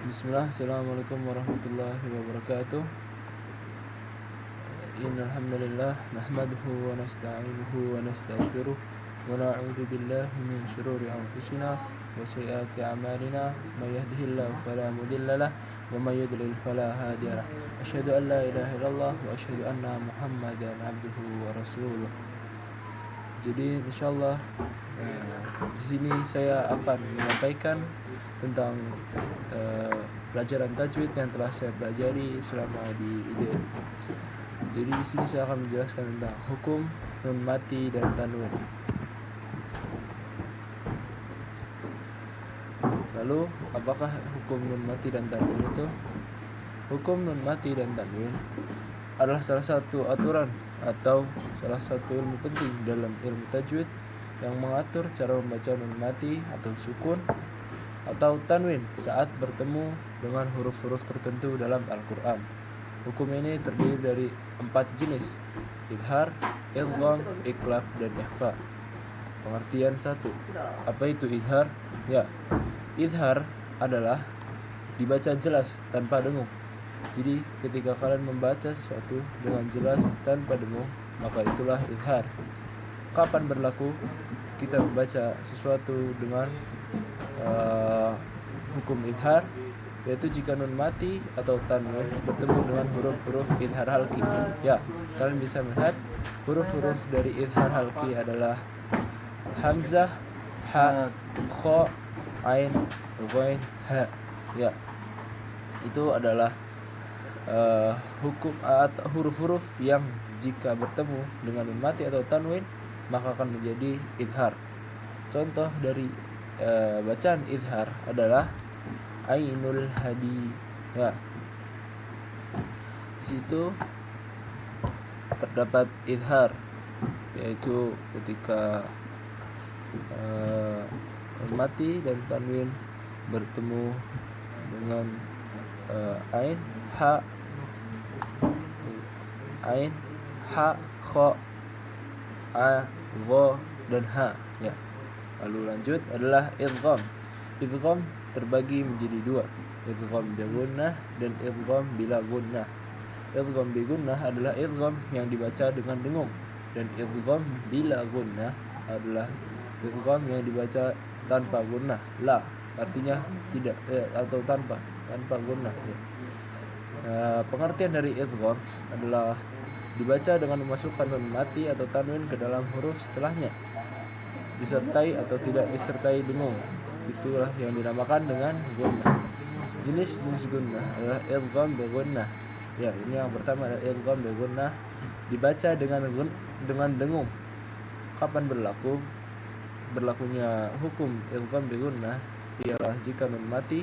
Bismillah, Assalamualaikum warahmatullahi wabarakatuh. Innal hamdalillah nahmaduhu wa nasta'inuhu wa nastaghfiruh wa na'udzu billahi min shururi anfusina wa sayyiati a'malina. May yahdihillahu fala mudilla lahu wa may yudlil fala hadiya lahu. Asyhadu an la ilaha illallah wa asyhadu anna Muhammadan abduhu wa rasuluh. Jadi insyaallah di sini saya akan menyampaikan tentang pelajaran tajwid yang telah saya pelajari selama di IDN. Jadi di sini saya akan menjelaskan tentang hukum nun mati dan tanwin. Lalu apakah hukum nun mati dan tanwin itu? Hukum nun mati dan tanwin adalah salah satu aturan atau salah satu ilmu penting dalam ilmu tajwid yang mengatur cara membaca nun mati atau sukun atau tanwin saat bertemu dengan huruf-huruf tertentu dalam Al-Quran. Hukum ini terdiri dari 4 jenis: idhar, idgham, iqlab, dan ikhfa. Pengertian 1. Apa itu idhar? Ya, idhar adalah dibaca jelas tanpa dengung. Jadi ketika kalian membaca sesuatu dengan jelas tanpa dengung, maka itulah idhar. Kapan berlaku kita membaca sesuatu dengan hukum idhar? Yaitu jika nun mati atau tanwin bertemu dengan huruf-huruf idhar halki. Ya, kalian bisa melihat huruf-huruf dari idhar halki adalah hamzah, ha, kha, ain, ghain, ha. Ya, itu adalah hukum atau huruf-huruf yang jika bertemu dengan nun mati atau tanwin maka akan menjadi idhar. Contoh dari bacaan idhar adalah ainul hadi. Ya, di situ terdapat idhar, yaitu ketika mati dan tanwin bertemu dengan ain, ha, kha, a, gha, dan ha. Ya. Lalu lanjut adalah idgham. Idgham terbagi menjadi 2, idgham bi gunnah dan idgham bila gunnah. Idgham bi gunnah adalah idgham yang dibaca dengan dengung, dan idgham bila gunnah adalah idgham yang dibaca tanpa gunnah. La artinya tidak atau tanpa gunnah. Ya. Pengertian dari idgham adalah dibaca dengan memasukkan nun mati atau tanwin ke dalam huruf setelahnya, disertai atau tidak disertai dengung. Itulah yang dinamakan dengan gunnah. Jenis gunnah adalah idgham bi gunnah. Ya, ini yang pertama adalah idgham bi gunnah, dibaca dengan dengung. Kapan berlakunya hukum idgham bi gunnah? Ialah jika nun mati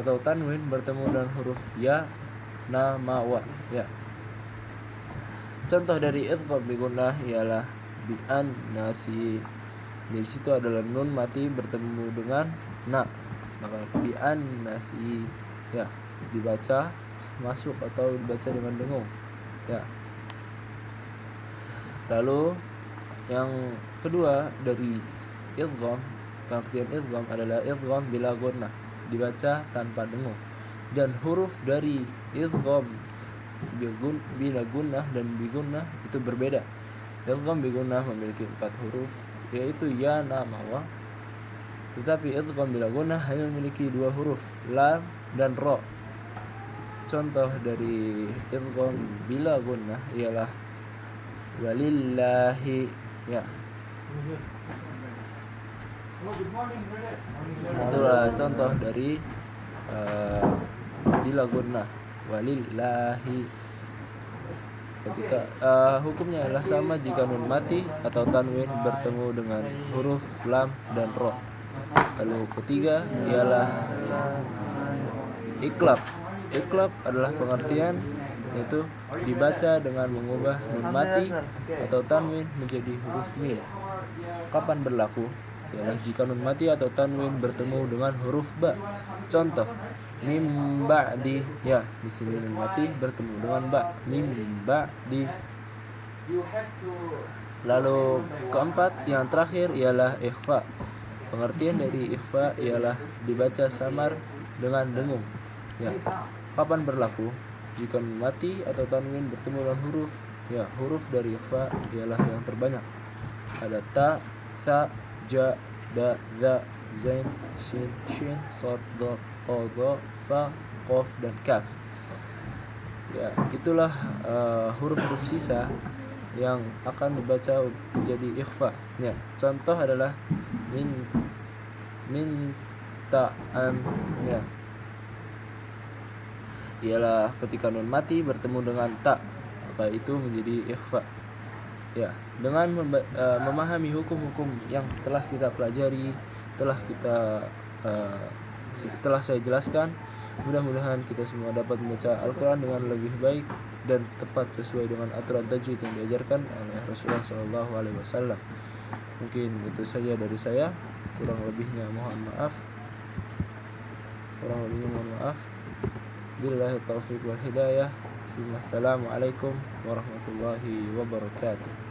atau tanwin bertemu dengan huruf ya, na, ma, wa. Ya. Contoh dari idgham bi gunnah ialah bi an nasi. Di situ adalah nun mati bertemu dengan na, maka bi an nasi, ya, dibaca masuk atau dibaca dengan dengung. Ya. Lalu yang kedua dari idgham, pengertian idgham adalah idgham bila gunnah, dibaca tanpa dengung. Dan huruf dari idgham bila gunnah dan bi gunnah itu berbeda. Idgham bi gunnah memiliki 4 huruf, yaitu ya, na, ma, wa. Tetapi idgham bila gunnah hanya memiliki 2 huruf, lam dan ra. Contoh dari idgham bila gunnah ialah walillahi. Ya. Itulah contoh dari bila gunnah, walillahi. Ketika hukumnya adalah sama jika nun mati atau tanwin bertemu dengan huruf lam dan ra. Lalu ketiga ialah iqlab. Iqlab adalah pengertian yaitu dibaca dengan mengubah nun mati atau tanwin menjadi huruf mim. Kapan berlaku? Ialah jika nun mati atau tanwin bertemu dengan huruf ba. Contoh mim ba'di. Ya, di sini nun mati bertemu dengan ba, mim ba'di. Lalu keempat yang terakhir ialah ikhfa. Pengertian dari ikhfa ialah dibaca samar dengan dengung. Ya. Kapan berlaku? Jika nun mati atau tanwin bertemu dengan huruf. Ya, huruf dari ikhfa ialah yang terbanyak. Ada ta, tha, ja, da, za, zain, shin, shin, sad, dha, ta, dha, fa, qaf dan kaf. Ya, itulah huruf-huruf sisa yang akan dibaca menjadi ikhfa. Ya, contoh adalah min ta am, ya. Ialah ketika nun mati bertemu dengan ta, maka itu menjadi ikhfa. Ya, dengan memahami hukum-hukum yang telah kita pelajari, telah saya jelaskan, mudah-mudahan kita semua dapat membaca Al-Quran dengan lebih baik dan tepat sesuai dengan aturan tajwid yang diajarkan oleh Rasulullah SAW. Mungkin itu saja dari saya. Kurang lebihnya mohon maaf. Billahi taufiq wal hidayah. Assalamualaikum warahmatullahi wabarakatuh.